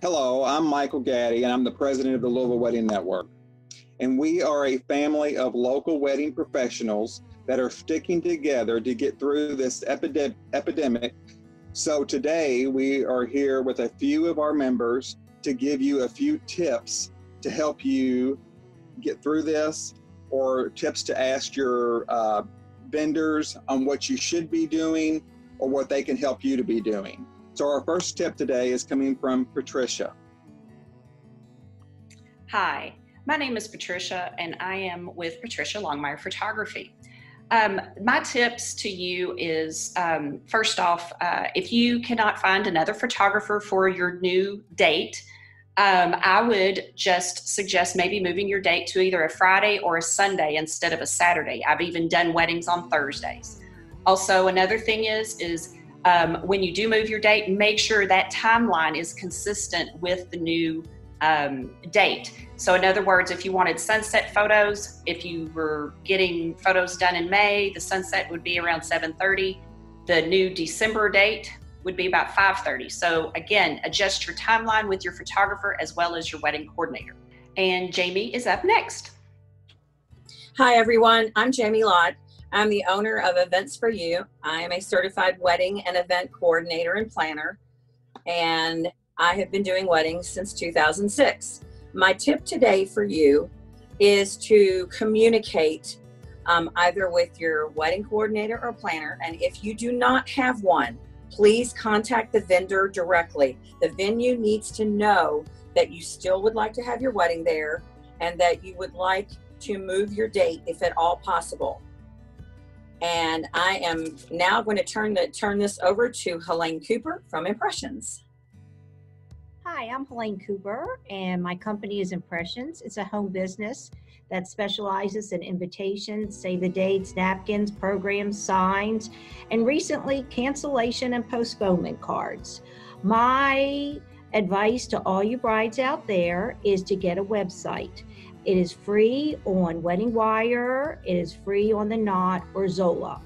Hello, I'm Michael Gaddy, and I'm the president of the Louisville Wedding Network. And we are a family of local wedding professionals that are sticking together to get through this epidemic. So today we are here with a few of our members to give you a few tips to help you get through this, or tips to ask your vendors on what you should be doing or what they can help you to be doing. So our first tip today is coming from Patricia. Hi, my name is Patricia and I am with Patricia Longmire Photography. My tips to you is, first off, if you cannot find another photographer for your new date, I would just suggest maybe moving your date to either a Friday or a Sunday instead of a Saturday. I've even done weddings on Thursdays. Also, another thing is when you do move your date, make sure that timeline is consistent with the new date. So in other words, if you wanted sunset photos, if you were getting photos done in May, the sunset would be around 7:30. The new December date would be about 5:30. So again, adjust your timeline with your photographer as well as your wedding coordinator. And Jamie is up next. Hi everyone, I'm Jamie Lott. I'm the owner of Events for You. I am a certified wedding and event coordinator and planner, and I have been doing weddings since 2006. My tip today for you is to communicate either with your wedding coordinator or planner, and if you do not have one, please contact the vendor directly. The venue needs to know that you still would like to have your wedding there and that you would like to move your date if at all possible. And I am now going to turn this over to Helene Cooper from Impressions. Hi, I'm Helene Cooper, and my company is Impressions. It's a home business that specializes in invitations, save the dates, napkins, programs, signs, and recently cancellation and postponement cards. My advice to all you brides out there is to get a website. It is free on Wedding Wire, it is free on The Knot or Zola.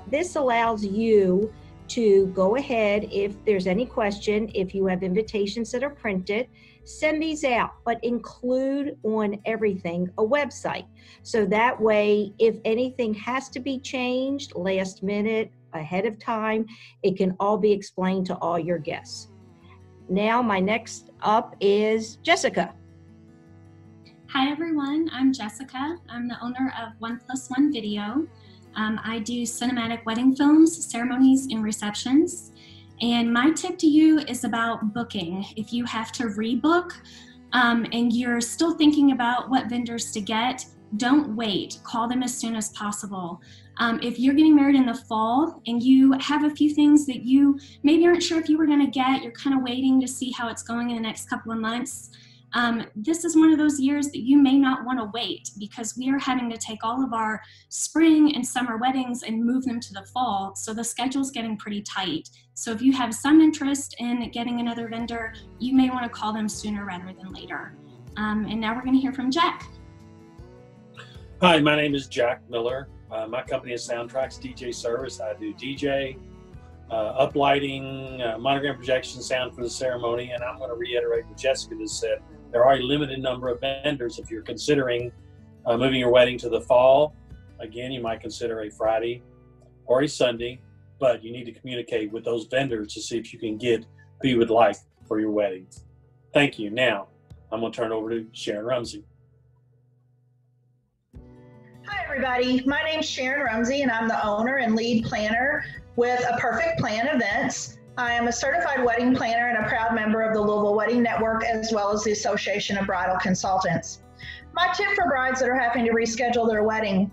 This allows you to go ahead, if there's any question, if you have invitations that are printed, send these out, but include on everything a website. So that way, if anything has to be changed last minute, ahead of time, it can all be explained to all your guests. Now, my next up is Jessica. Hi everyone, I'm Jessica. I'm the owner of 1+1 Video. I do cinematic wedding films, ceremonies, and receptions. And my tip to you is about booking. If you have to rebook and you're still thinking about what vendors to get, don't wait. Call them as soon as possible. If you're getting married in the fall and you have a few things that you maybe aren't sure if you were going to get, you're kind of waiting to see how it's going in the next couple of months, this is one of those years that you may not want to wait, because we are having to take all of our spring and summer weddings and move them to the fall. So the schedule's getting pretty tight. So if you have some interest in getting another vendor, you may want to call them sooner rather than later. And now we're going to hear from Jack. Hi, my name is Jack Miller. My company is Soundtracks DJ Service. I do DJ, uplighting, monogram projection, sound for the ceremony, and I'm going to reiterate what Jessica just said. There are a limited number of vendors. If you're considering moving your wedding to the fall, again, you might consider a Friday or a Sunday, but you need to communicate with those vendors to see if you can get who you would like for your wedding. Thank you. Now, I'm going to turn it over to Sharon Ramsey. Hi, everybody. My name's Sharon Ramsey, and I'm the owner and lead planner with A Perfect Plan Events. I am a certified wedding planner and a proud member of the Louisville Wedding Network, as well as the Association of Bridal Consultants. My tip for brides that are having to reschedule their wedding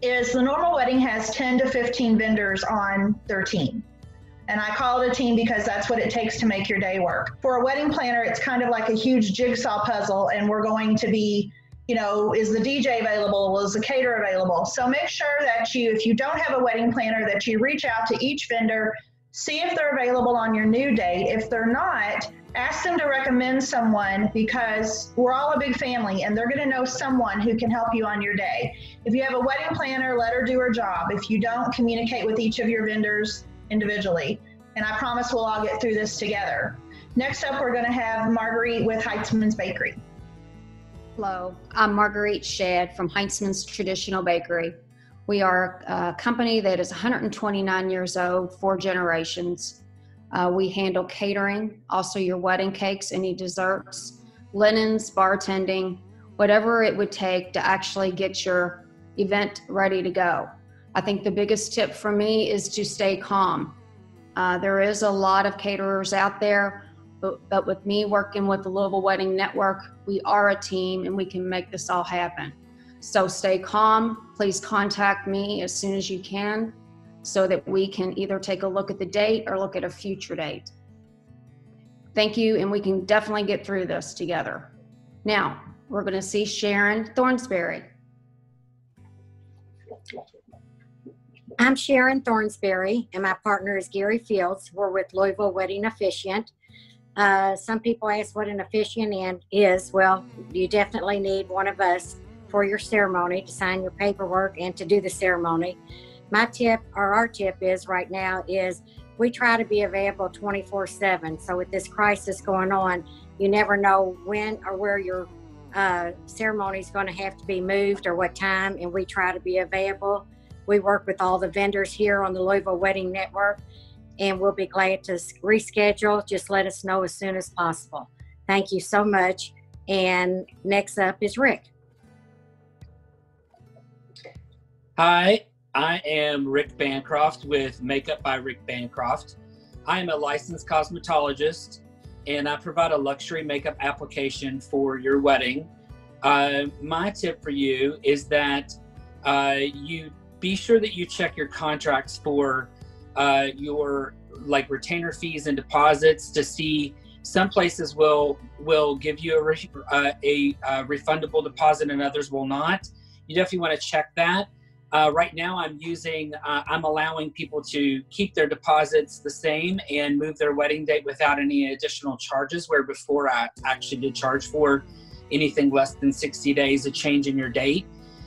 is the normal wedding has 10 to 15 vendors on their team. And I call it a team because that's what it takes to make your day work. For a wedding planner, it's kind of like a huge jigsaw puzzle, and we're going to be, you know, is the DJ available? Is the caterer available? So make sure that if you don't have a wedding planner, that you reach out to each vendor, see if they're available on your new date. If they're not, ask them to recommend someone, because we're all a big family and they're going to know someone who can help you on your day. If you have a wedding planner, let her do her job. If you don't, communicate with each of your vendors individually. And I promise we'll all get through this together. Next up, we're going to have Marguerite with Heitzman's Bakery. Hello, I'm Marguerite Shad from Heinzman's Traditional Bakery. We are a company that is 129 years old, 4 generations. We handle catering, also your wedding cakes, any desserts, linens, bartending, whatever it would take to actually get your event ready to go. I think the biggest tip for me is to stay calm. There is a lot of caterers out there, but with me working with the Louisville Wedding Network, we are a team and we can make this all happen. So stay calm. Please contact me as soon as you can so that we can either take a look at the date or look at a future date. Thank you, and we can definitely get through this together. Now, we're going to see Sharon Thornsberry. I'm Sharon Thornsberry, and my partner is Gary Fields. We're with Louisville Wedding Officiant. Some people ask what an officiant is. Well, you definitely need one of us for your ceremony to sign your paperwork and to do the ceremony. My tip, or our tip is right now, is we try to be available 24/7. So with this crisis going on, you never know when or where your ceremony is going to have to be moved or what time, and we try to be available. We work with all the vendors here on the Louisville Wedding Network, and we'll be glad to reschedule. Just let us know as soon as possible. Thank you so much. And next up is Rick. Hi, I am Rick Bancroft with Makeup by Rick Bancroft. I am a licensed cosmetologist, and I provide a luxury makeup application for your wedding. My tip for you is that you be sure that you check your contracts for your retainer fees and deposits to see. Some places will give you a refundable deposit and others will not. You definitely want to check that. Right now I'm allowing people to keep their deposits the same and move their wedding date without any additional charges, where before I actually did charge for anything less than 60 days, a change in your date.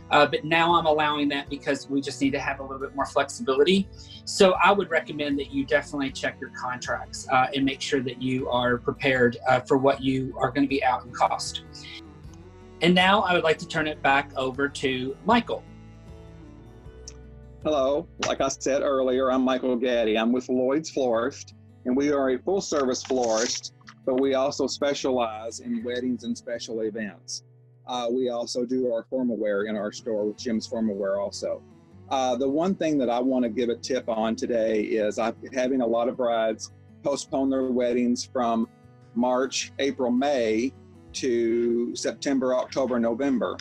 But now I'm allowing that because we just need to have a little bit more flexibility. So I would recommend that you definitely check your contracts and make sure that you are prepared for what you are going to be out in cost. And now I would like to turn it back over to Michael. Hello, like I said earlier, I'm Michael Gaddy. I'm with Lloyd's Florist, and we are a full-service florist, but we also specialize in weddings and special events. We also do our formal wear in our store with Jim's Formal Wear also. The one thing that I want to give a tip on today is I'm having a lot of brides postpone their weddings from March, April, May to September, October, November.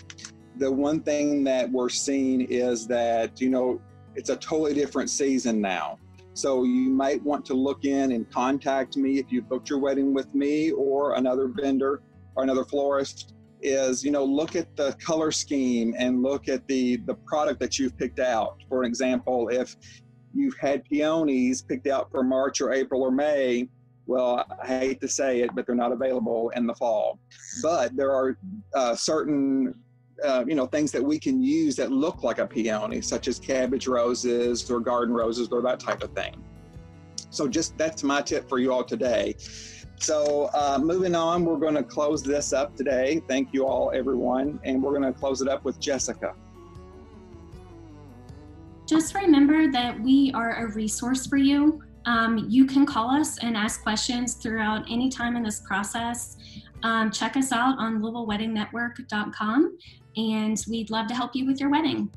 The one thing that we're seeing is that, it's a totally different season now. So you might want to look in and contact me if you booked your wedding with me or another vendor or another florist. Is, look at the color scheme and look at the product that you've picked out. For example, if you've had peonies picked out for March or April or May, well, I hate to say it, but they're not available in the fall. But there are certain things that we can use that look like a peony, such as cabbage roses or garden roses or that type of thing. So that's my tip for you all today. So moving on, we're going to close this up today. Thank you all, everyone. And we're going to close it up with Jessica. Just remember that we are a resource for you. You can call us and ask questions throughout any time in this process. Check us out on LouisvilleWeddingNetwork.com, and we'd love to help you with your wedding.